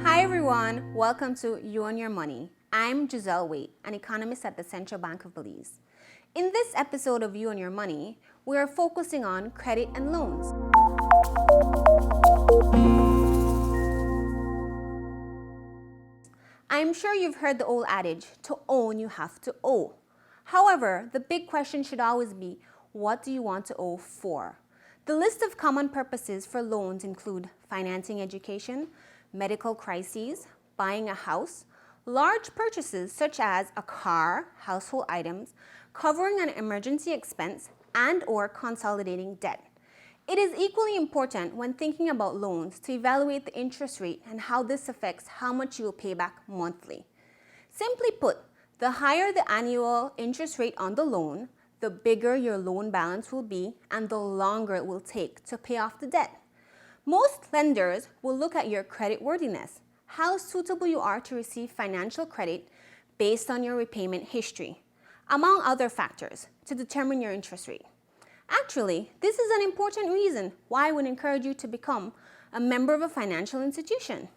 Hi everyone, welcome to You and Your Money. I'm Giselle Waite, an economist at the Central Bank of Belize. In this episode of You and Your Money, we are focusing on credit and loans. I'm sure you've heard the old adage, to own you have to owe. However, the big question should always be, what do you want to owe for? The list of common purposes for loans include financing education, medical crises, buying a house, large purchases such as a car, household items, covering an emergency expense, and/or consolidating debt. It is equally important when thinking about loans to evaluate the interest rate and how this affects how much you will pay back monthly. Simply put, the higher the annual interest rate on the loan, the bigger your loan balance will be and the longer it will take to pay off the debt. Most lenders will look at your credit worthiness, how suitable you are to receive financial credit based on your repayment history, among other factors, to determine your interest rate. Actually, this is an important reason why I would encourage you to become a member of a financial institution.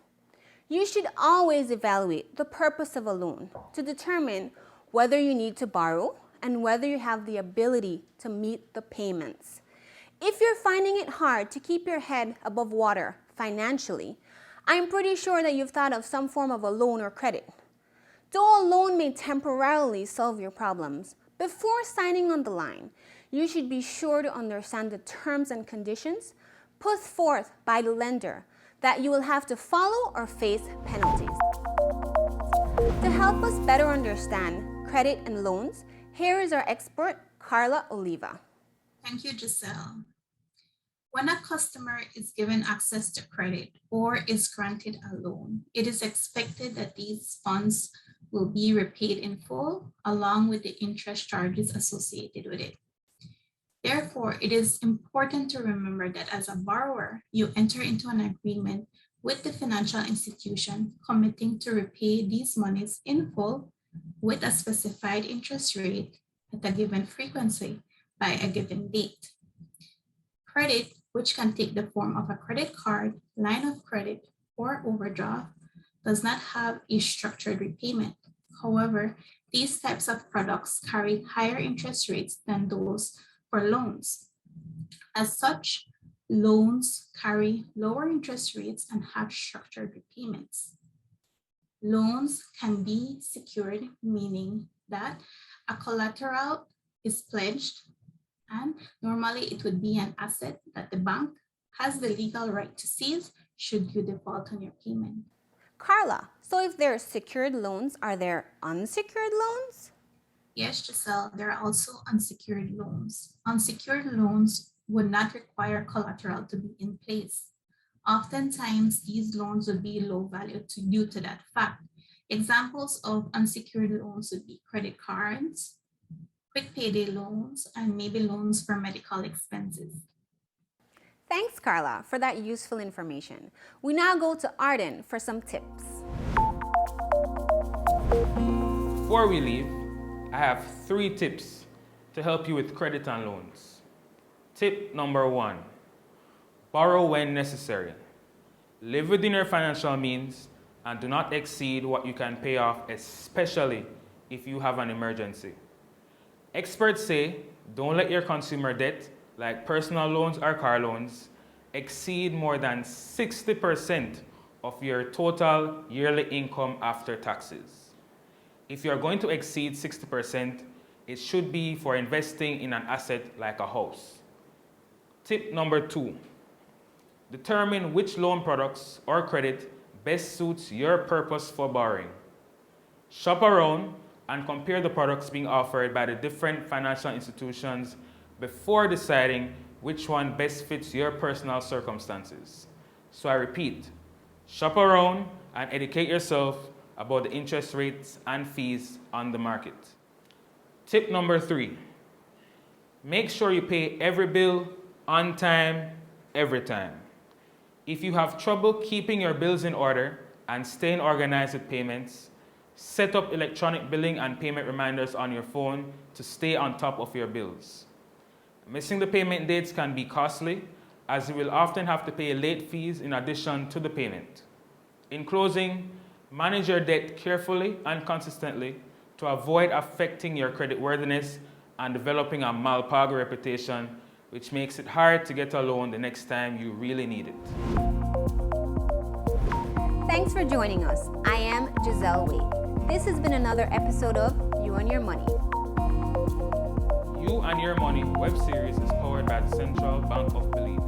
You should always evaluate the purpose of a loan to determine whether you need to borrow and whether you have the ability to meet the payments. If you're finding it hard to keep your head above water financially, I'm pretty sure that you've thought of some form of a loan or credit. Though a loan may temporarily solve your problems, before signing on the line, you should be sure to understand the terms and conditions put forth by the lender that you will have to follow or face penalties. To help us better understand credit and loans, here is our expert, Carla Oliva. Thank you, Giselle. When a customer is given access to credit or is granted a loan, it is expected that these funds will be repaid in full along with the interest charges associated with it. Therefore, it is important to remember that as a borrower, you enter into an agreement with the financial institution committing to repay these monies in full with a specified interest rate at a given frequency by a given date. Credit, which can take the form of a credit card, line of credit, or overdraft, does not have a structured repayment. However, these types of products carry higher interest rates than those for loans. As such, loans carry lower interest rates and have structured repayments. Loans can be secured, meaning that a collateral is pledged, and normally it would be an asset that the bank has the legal right to seize should you default on your payment. Carla, so if there are secured loans, are there unsecured loans? Yes, Giselle, there are also unsecured loans. Unsecured loans would not require collateral to be in place. Oftentimes, these loans would be low value due to that fact. Examples of unsecured loans would be credit cards, quick payday loans, and maybe loans for medical expenses. Thanks, Carla, for that useful information. We now go to Arden for some tips. Before we leave, I have 3 tips to help you with credit and loans. Tip number 1, borrow when necessary. Live within your financial means and do not exceed what you can pay off, especially if you have an emergency. Experts say don't let your consumer debt, like personal loans or car loans, exceed more than 60% of your total yearly income after taxes. If you're going to exceed 60%, it should be for investing in an asset like a house. Tip number 2, determine which loan products or credit best suits your purpose for borrowing. Shop around and compare the products being offered by the different financial institutions before deciding which one best fits your personal circumstances. So I repeat, shop around and educate yourself about the interest rates and fees on the market. Tip number 3, make sure you pay every bill on time, every time. If you have trouble keeping your bills in order and staying organized with payments, set up electronic billing and payment reminders on your phone to stay on top of your bills. Missing the payment dates can be costly, as you will often have to pay late fees in addition to the payment. In closing, manage your debt carefully and consistently to avoid affecting your creditworthiness and developing a Malpago reputation, which makes it hard to get a loan the next time you really need it. Thanks for joining us. I am Giselle Wade. This has been another episode of You and Your Money. You and Your Money web series is powered by the Central Bank of Belize.